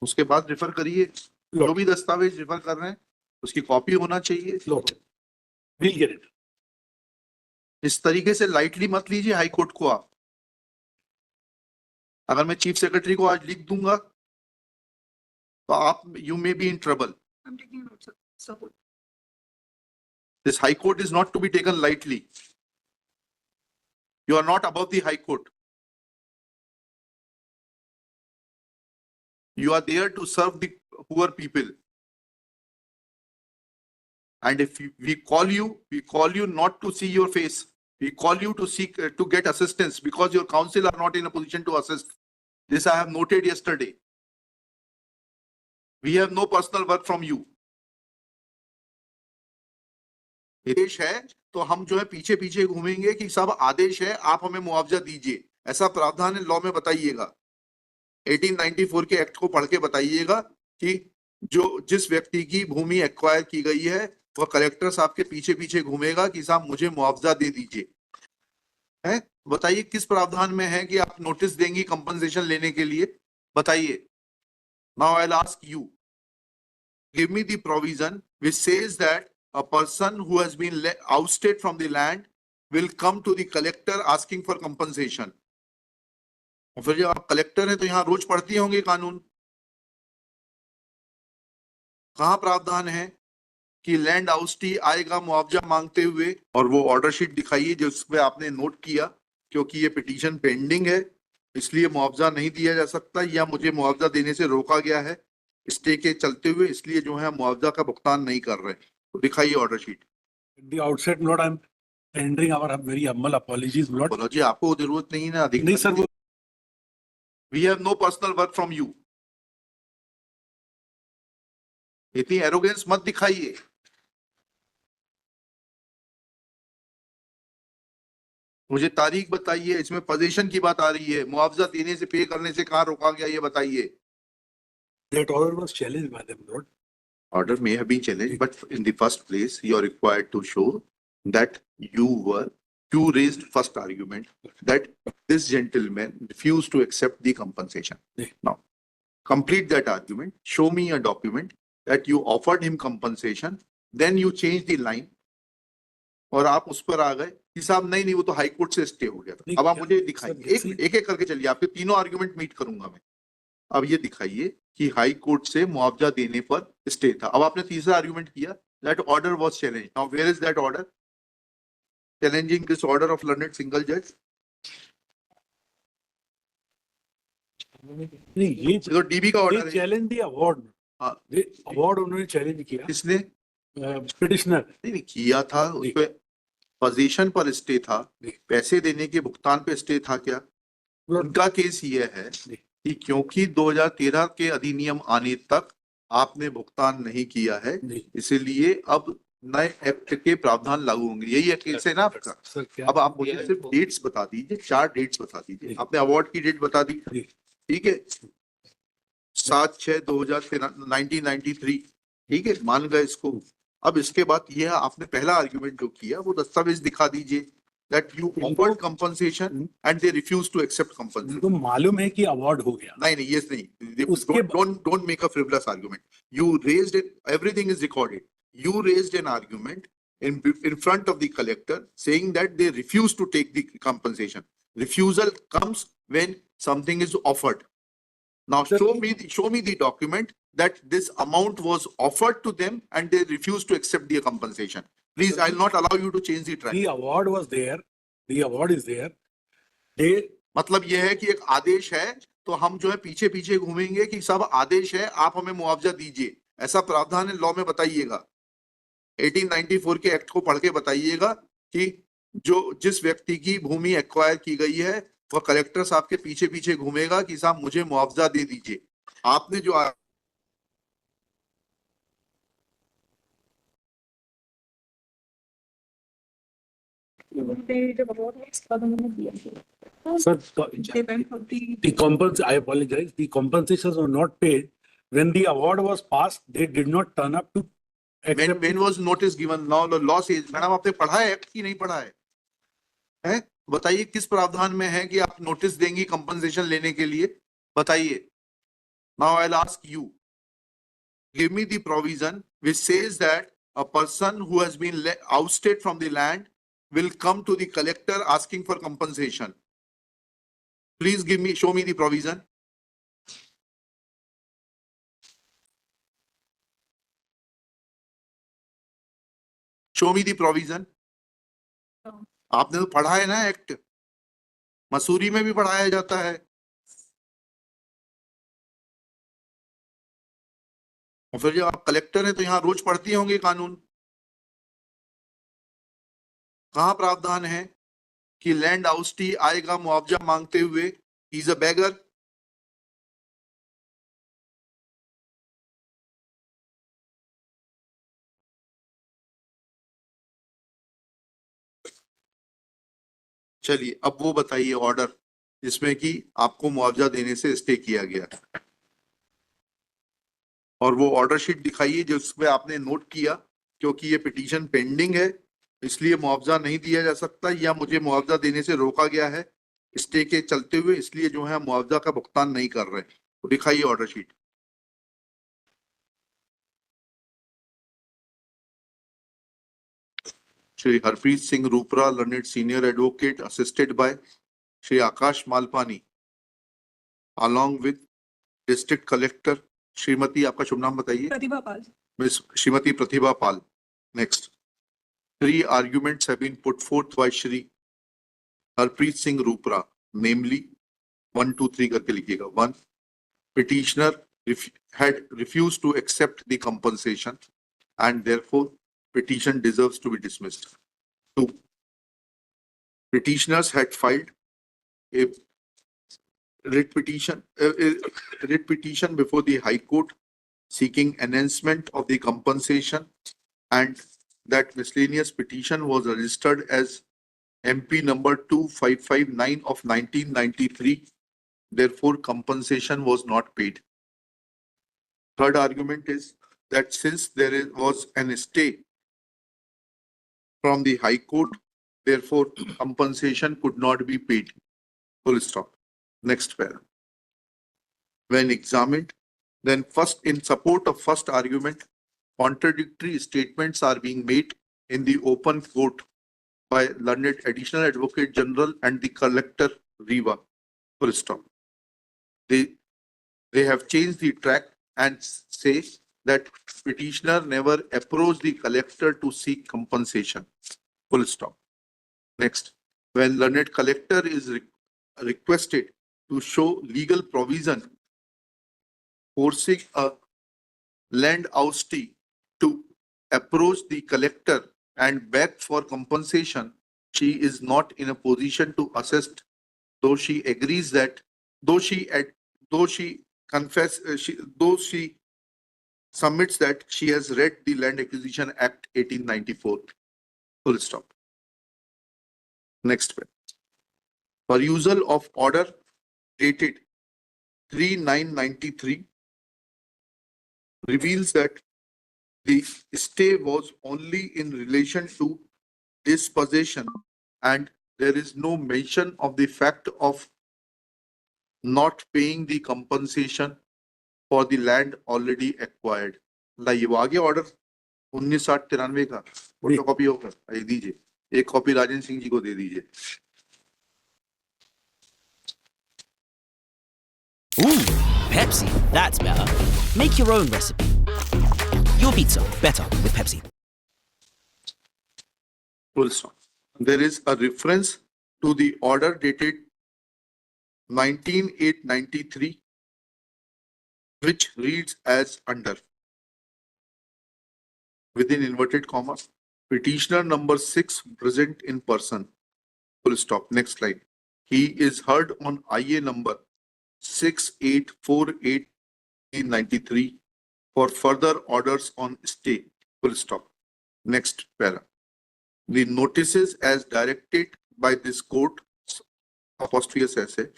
उसके बाद रेफर करिए, जो भी दस्तावेज रेफर कर रहे हैं उसकी कॉपी होना चाहिए। We'll get it. इस तरीके से लाइटली मत लीजिए हाई कोर्ट को आप। अगर मैं चीफ सेक्रेटरी को आज लिख दूंगा तो आप you may be in trouble. I'm taking notes, sir. This high court is not to be taken lightly. You are not above the high court. You are there to serve the poor people. And if we call you not to see your face. We call you to seek, to get assistance because your counsel are not in a position to assist. This I have noted yesterday. We have no personal work from you. आदेश है तो हम जो है पीछे पीछे घूमेंगे कि सब आदेश है, आप हमें मुआवजा दीजिए, ऐसा प्रावधान है लॉ में बताइएगा। 1894 के एक्ट को पढ़ के बताइएगा कि जो जिस व्यक्ति की भूमि एक्वायर की गई है वह कलेक्टर साहब के पीछे पीछे घूमेगा कि साहब मुझे मुआवजा दे दीजिए। है, बताइए किस प्रावधान में है कि आप नोटिस देंगी कंपनसेशन लेने के लिए, बताइए। Now I will ask you, give me the provision which says that a person who has been ousted from the land will come to the collector asking for compensation. और फिर जब आप collector हैं तो यहाँ रोज पढ़ती होंगे कानून। कहाँ प्रावधान है कि लैंड आउस्टी आएगा मुआवजा मांगते हुए, और वो ऑर्डर शीट दिखाइए जिसपे आपने नोट किया क्योंकि ये पिटीशन पेंडिंग है इसलिए मुआवजा नहीं दिया जा सकता या मुझे मुआवजा देने से रोका गया है स्टे के चलते हुए, इसलिए जो है मुआवजा का भुगतान नहीं कर रहे। दिखाइए order sheet. At the outset, Lord, I'm tendering our very humble apologies, Lord. जी आपको जरूरत नहीं है अधिक। नहीं sir, We have no personal work from you. इतनी एरोगेंस मत दिखाइए। मुझे तारीख बताइए, इसमें पोजीशन की बात आ रही है, मुआवजा देने से पे करने से कहाँ रोका गया ये बताइए। that order was challenged by them, Lord. Order may have been challenged, but in the first place, you are required to show that you raised first argument that this gentleman refused to accept the compensation. Now, complete that argument. Show me a document that you offered him compensation. Then you change the line. और आप उस पर आ गए कि साहब नहीं वो तो हाई कोर्ट से स्टे हो गया था। अब आप मुझे दिखाइए, एक एक करके चलिए, आपके तीनों आर्गुमेंट मीट करूंगा मैं। अब ये दिखाइए कि हाई कोर्ट से मुआवजा देने पर स्टे था। अब आपने तीसरा आर्गुमेंट किया that order was challenged. Now where is that order challenging this order of learned single जज? नहीं, ये तो डीबी का ऑर्डर है। Challenge the award. हाँ, अवार्ड उन्होंने चैलेंज किया। किसने? पिटिशनर नहीं किया था, उस पे पोजीशन पर स्टे था, पैसे देने के भुगतान पे स्टे था क्या? उनका केस ये है कि क्योंकि 2013 के अधिनियम आने तक आपने भुगतान नहीं किया है, इसीलिए अब नए एक्ट के प्रावधान लागू होंगे। यही है केस है ना आपका। अब आप मुझे सिर्फ डेट्स बता दीजिए, 4 डेट्स बता दीजिए। आपने अवार्ड की डेट बता दी, ठीक है, 7/6/2013 ठीक है, मान गए इसको। अब इसके बाद ये आपने पहला आर्गुमेंट जो किया वो दस्तावेज दिखा दीजिए that you offered compensation and they refused to accept compensation. तो मालूम है कि अवार्ड हो गया। नहीं yes नहीं, don't make a frivolous argument. You raised it, everything is recorded. You raised an argument in front of the collector saying that they refused to take the compensation. Refusal comes when something is offered. Now show me the document that this amount was offered to them and they refused to accept the compensation. Please, I will not allow you to change the track. The award was there. The award is there. मतलब यह है कि एक आदेश है तो हम जो है पीछे पीछे घूमेंगे कि सब आदेश है, आप हमें मुआवजा दीजिए, ऐसा प्रावधान है लॉ में बताइएगा। 1894 के एक्ट को पढ़ के बताइएगा कि जो जिस व्यक्ति की भूमि एक्वायर की गई है वह कलेक्टर साहब के पीछे पीछे घूमेगा कि साहब मुझे मुआवजा दे दीजिए। आपने जो Sir, the compensation, I apologize, the compensations were not paid. When the award was passed, they did not turn up to accept. When was notice given? Now the law says, madam आपने पढ़ा है act की नहीं पढ़ा है? हैं? बताइए किस प्रावधान में है कि आप नोटिस देंगी कंपनसेशन लेने के लिए, बताइए। Now I'll ask you, give me the provision which says that a person who has been ousted from the land will come to the collector asking for compensation. Please show me the provision. Show me the provision. No. आपने तो पढ़ा है ना act, Mussoorie में भी पढ़ाया जाता है। और फिर जब आप कलेक्टर हैं तो यहाँ रोज पढ़ती होंगे कानून। कहाँ प्रावधान है कि लैंड आउस्टी आएगा मुआवजा मांगते हुए, इज अ बेगर। चलिए अब वो बताइए ऑर्डर जिसमें कि आपको मुआवजा देने से स्टे किया गया, और वो ऑर्डर शीट दिखाइए जिसमें आपने नोट किया क्योंकि ये पिटीशन पेंडिंग है इसलिए मुआवजा नहीं दिया जा सकता, या मुझे मुआवजा देने से रोका गया है स्टे के चलते हुए, इसलिए जो है मुआवजा का भुगतान नहीं कर रहे। तो दिखाइए order sheet. Shri Harpreet Singh Rupra, learned senior advocate, assisted by Shri Akash Malpani, along with district collector Shrimati, आपका शुभ नाम बताइए। Pratibha Pal. Miss Shrimati Pratibha Pal. Next. 3 arguments have been put forth by Shri Harpreet Singh Rupra, namely 1, 2, 3 करके लिखिएगा। 1. Petitioner had refused to accept the compensation and therefore petition deserves to be dismissed. 2. Petitioners had filed a writ petition before the High Court seeking enhancement of the compensation, and that miscellaneous petition was registered as MP number 2559 of 1993. Therefore, compensation was not paid. Third argument is that since was an stay from the High Court, therefore compensation could not be paid. Full stop. Next paragraph. When examined, then first, in support of first argument, contradictory statements are being made in the open court by learned additional advocate general and the collector Riva. Full stop. They have changed the track and say that petitioner never approached the collector to seek compensation. Full stop. Next, when learned collector is requested to show legal provision forcing a land oustee to approach the collector and beg for compensation, she is not in a position to assist, though she agrees that, though she submits that she has read the Land Acquisition Act 1894. Full stop. Next one. Perusal of order dated 3/9/93 reveals that the stay was only in relation to dispossession and there is no mention of the fact of not paying the compensation for the land already acquired. लाइए वो आगे order 1993 का photo copy होकर आइए दीजिए, एक copy Rajendra Singh ji को दे दीजिए। Ooh, Pepsi, that's better. Make your own recipe. Your pizza, better with Pepsi. Full stop. There is a reference to the order dated 19/8/93, which reads as under, within inverted commas, petitioner number 6 present in person. Full stop. Next slide. He is heard on IA number 6848/93 for further orders on stay. Full stop. Next para. The notices as directed by this court, apostrophe essay,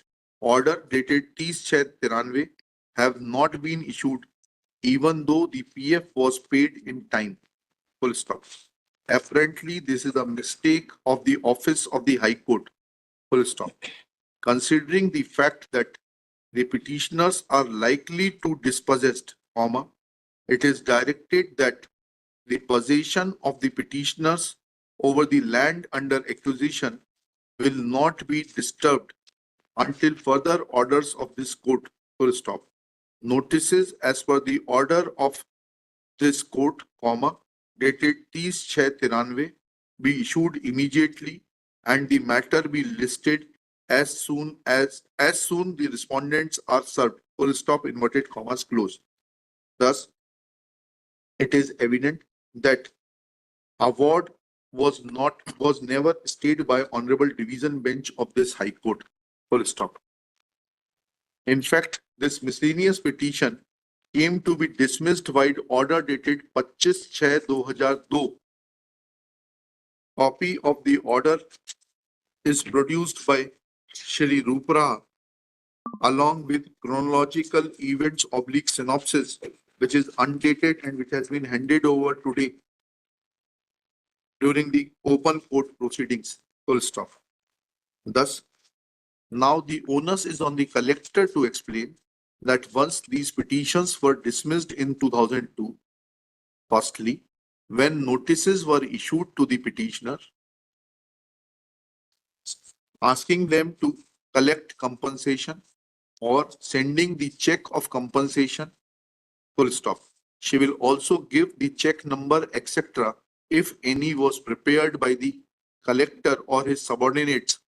order dated 30/6/93 have not been issued even though the PF was paid in time. Full stop. Apparently, this is a mistake of the office of the High Court. Full stop. Considering the fact that the petitioners are likely to dispossessed, comma, it is directed that the possession of the petitioners over the land under acquisition will not be disturbed until further orders of this court, full stop. Notices as per the order of this court, comma, dated 30/6/93 be issued immediately and the matter be listed as soon the respondents are served, full stop, inverted commas closed. Thus, it is evident that award was never stayed by Honorable Division Bench of this High Court, full stop. In fact, this miscellaneous petition came to be dismissed by order dated 25/6/2002. Copy of the order is produced by Shri Rupra along with chronological events / synopsis, which is undated and which has been handed over today during the open court proceedings, full stop. Thus, now the onus is on the collector to explain that once these petitions were dismissed in 2002, firstly, when notices were issued to the petitioner, asking them to collect compensation or sending the check of compensation, full stop. She will also give the check number, etc., if any was prepared by the collector or his subordinates